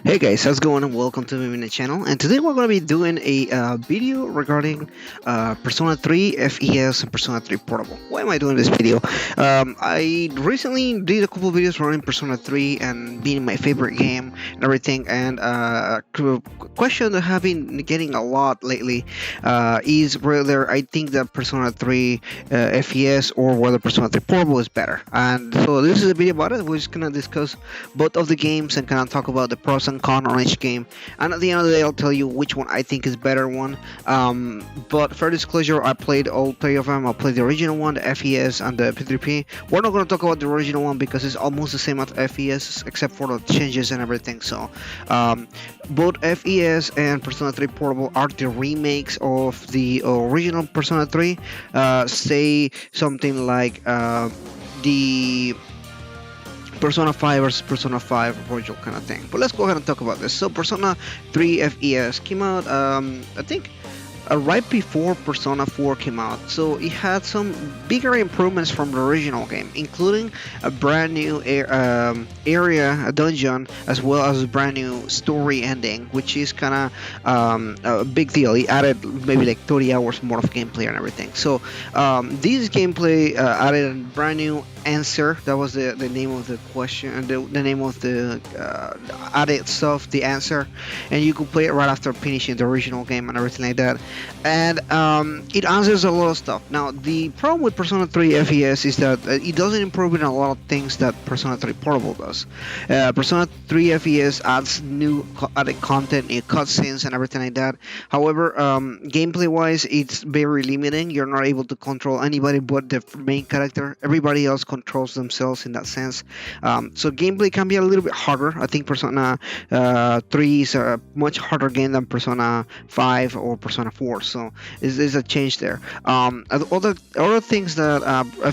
Hey guys, how's it going and welcome to my channel. And today we're going to be doing a video regarding Persona 3 FES and Persona 3 Portable. Why am I doing this video? I recently did a couple videos regarding Persona 3 and being my favorite game and everything. And question that I've been getting a lot lately is whether I think that Persona 3 FES or whether Persona 3 Portable is better. And so this is a video about it. We're just going to discuss both of the games and kind of talk about the pros and cons on each game. And at the end of the day, I'll tell you which one I think is better one. But for disclosure, I played all three of them. I played the original one, the FES, and the P3P. We're not going to talk about the original one because it's almost the same as FES except for the changes and everything. So both FES and Persona 3 Portable are the remakes of the original Persona 3. Say something like the Persona 5 versus Persona 5 original kind of thing. But let's go ahead and talk about this. So Persona 3 FES came out, I think, right before Persona 4 came out, so it had some bigger improvements from the original game, including a brand new area, a dungeon, as well as a brand new story ending, which is kind of a big deal. It added maybe like 30 hours more of gameplay and everything. So this gameplay added a brand new answer. That was the name of the question, the name of the added stuff, the answer, and you could play it right after finishing the original game and everything like that. And it answers a lot of stuff. Now the problem with Persona 3 FES is that it doesn't improve in a lot of things that Persona 3 Portable does. Persona 3 FES adds new added content, new cutscenes, and everything like that. However, gameplay wise, it's very limiting. You're not able to control anybody but the main character. Everybody else controls themselves in that sense. So gameplay can be a little bit harder. I think Persona 3 is a much harder game than Persona 5 or Persona 4. So there's a change there. Other things that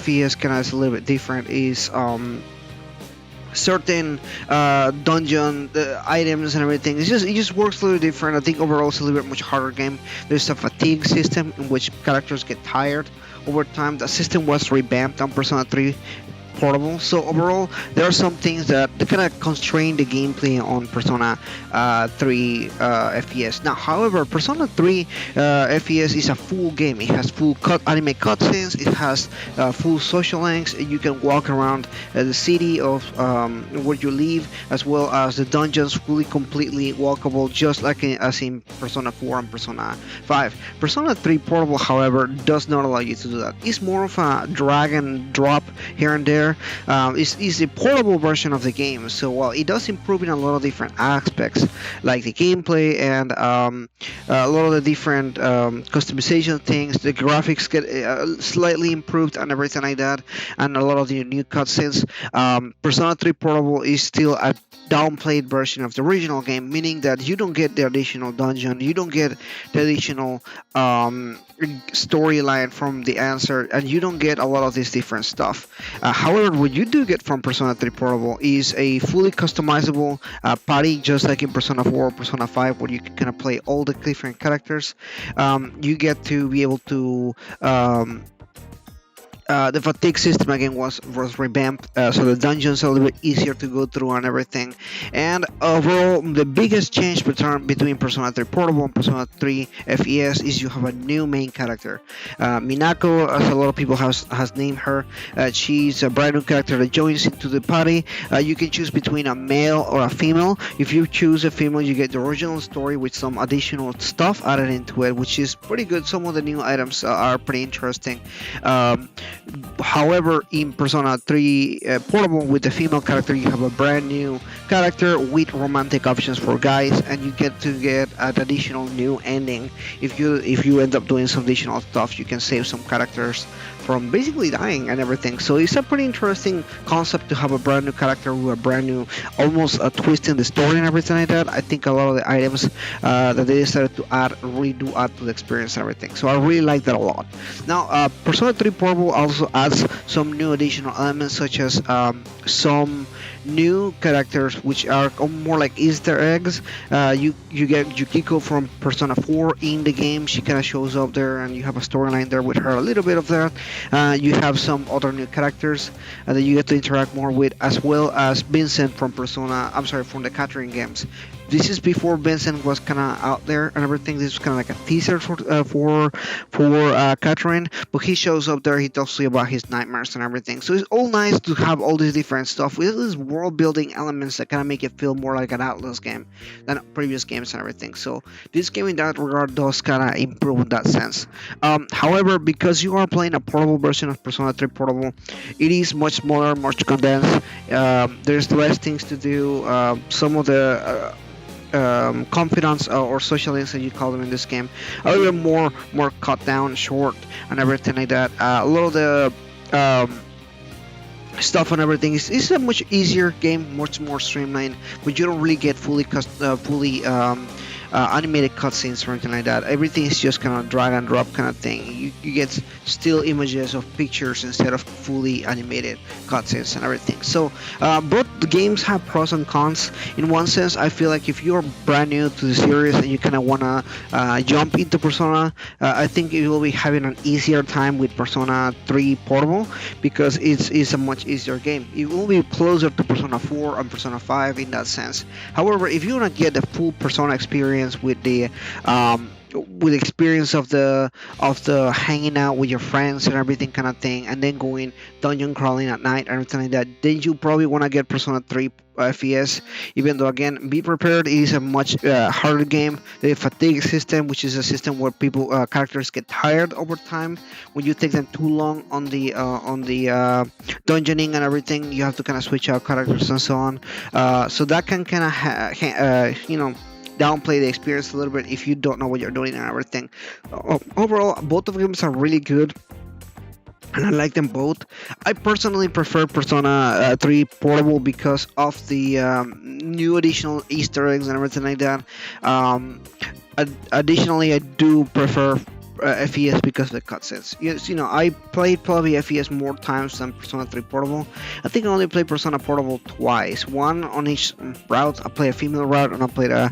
FES kind of is a little bit different is certain dungeon items and everything. It just works a little different. I think overall it's a little bit much harder game. There's a fatigue system in which characters get tired over time. The system was revamped on Persona 3 Portable. So overall, there are some things that kind of constrain the gameplay on Persona 3 FES. Now, however, Persona 3 FES is a full game. It has full anime cutscenes. It has full social links. You can walk around the city of where you live, as well as the dungeons, fully completely walkable, just like as in Persona 4 and Persona 5. Persona 3 Portable, however, does not allow you to do that. It's more of a drag and drop here and there. It's a portable version of the game, so while it does improve in a lot of different aspects, like the gameplay and a lot of the different customization things, the graphics get slightly improved and everything like that, and a lot of the new cutscenes. Persona 3 Portable is still a downplayed version of the original game, meaning that you don't get the additional dungeon, you don't get the additional storyline from the answer, and you don't get a lot of this different stuff. However, what you do get from Persona 3 Portable is a fully customizable party, just like in Persona 4 or Persona 5, where you can kind of play all the different characters. You get to be able to the fatigue system again was revamped, so the dungeons are a little bit easier to go through and everything. And overall, the biggest change between Persona 3 Portable and Persona 3 FES is you have a new main character. Minako, as a lot of people has named her, she's a brand new character that joins into the party. You can choose between a male or a female. If you choose a female, you get the original story with some additional stuff added into it, which is pretty good. Some of the new items are pretty interesting. However, in Persona 3 Portable, with the female character, you have a brand new character with romantic options for guys, and you get to get an additional new ending. If you end up doing some additional stuff, you can save some characters from basically dying and everything. So it's a pretty interesting concept to have a brand new character with a brand new, almost a twist in the story and everything like that. I think a lot of the items that they decided to add really do add to the experience and everything. So I really like that a lot. Now, Persona 3 Portable also adds some new additional elements, such as some new characters which are more like Easter eggs. You get Yukiko from Persona 4 in the game. She kind of shows up there, and you have a storyline there with her. A little bit of that. You have some other new characters that you get to interact more with, as well as Vincent from from the Catherine games. This is before Vincent was kind of out there and everything. This is kind of like a teaser for Catherine, but he shows up there. He tells you about his nightmares and everything. So it's all nice to have all this different stuff with these world building elements that kind of make it feel more like an Atlas game than previous games and everything. So this game in that regard does kind of improve in that sense. However, because you are playing a portable version of Persona 3 Portable, it is much smaller, much condensed. There's less things to do. Some of the confidants or social links that you call them in this game are a little more cut down, short, and everything like that. A lot of the stuff and everything is a much easier game, much more streamlined, but you don't really get fully animated cutscenes or anything like that. Everything is just kind of drag and drop kind of thing. You get still images of pictures instead of fully animated cutscenes and everything. So both the games have pros and cons. In one sense, I feel like if you're brand new to the series and you kind of want to jump into Persona, I think you will be having an easier time with Persona 3 Portable, because it's a much easier game. It will be closer to Persona 4 and Persona 5 in that sense. However, if you want to get the full Persona experience with the experience of the hanging out with your friends and everything kind of thing, and then going dungeon crawling at night and everything like that, then you probably want to get Persona 3 FES. Even though, again, be prepared, it is a much harder game. The fatigue system, which is a system where characters get tired over time when you take them too long on the dungeoning and everything. You have to kind of switch out characters and so on. So that can kind of downplay the experience a little bit if you don't know what you're doing and everything. Overall, both of them are really good, and I like them both. I personally prefer Persona 3 Portable because of the new additional Easter eggs and everything like that. Additionally, I do prefer FES because of the cutscenes. Yes, I played probably FES more times than Persona 3 Portable. I think I only played Persona Portable twice. One on each route. I played a female route and I played a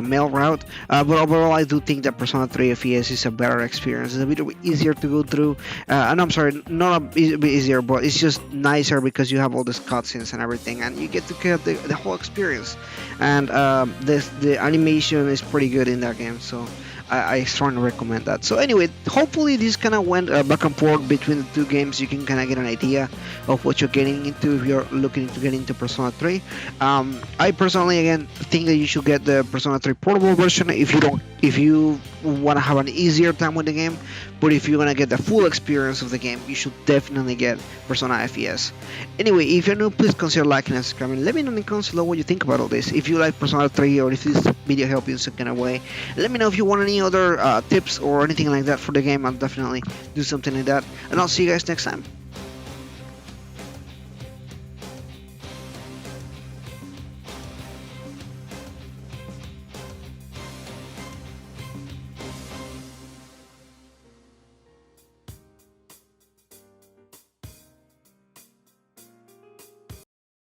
male route. But overall, I do think that Persona 3 FES is a better experience. It's a bit easier to go through. And I'm sorry, not a bit easier, but it's just nicer because you have all these cutscenes and everything, and you get to get the whole experience. And the animation is pretty good in that game, so I strongly recommend that. So anyway, hopefully this kind of went back and forth between the two games. You can kind of get an idea of what you're getting into if you're looking to get into Persona 3. I personally, again, think that you should get the Persona 3 Portable version if you want to have an easier time with the game. But if you want to get the full experience of the game, you should definitely get Persona FES. Anyway, if you're new, please consider liking and subscribing. Let me know in the comments below what you think about all this. If you like Persona 3 or if this video helped you in some kind of way, let me know if you want any other tips or anything like that for the game. I'll definitely do something like that. And I'll see you guys next time.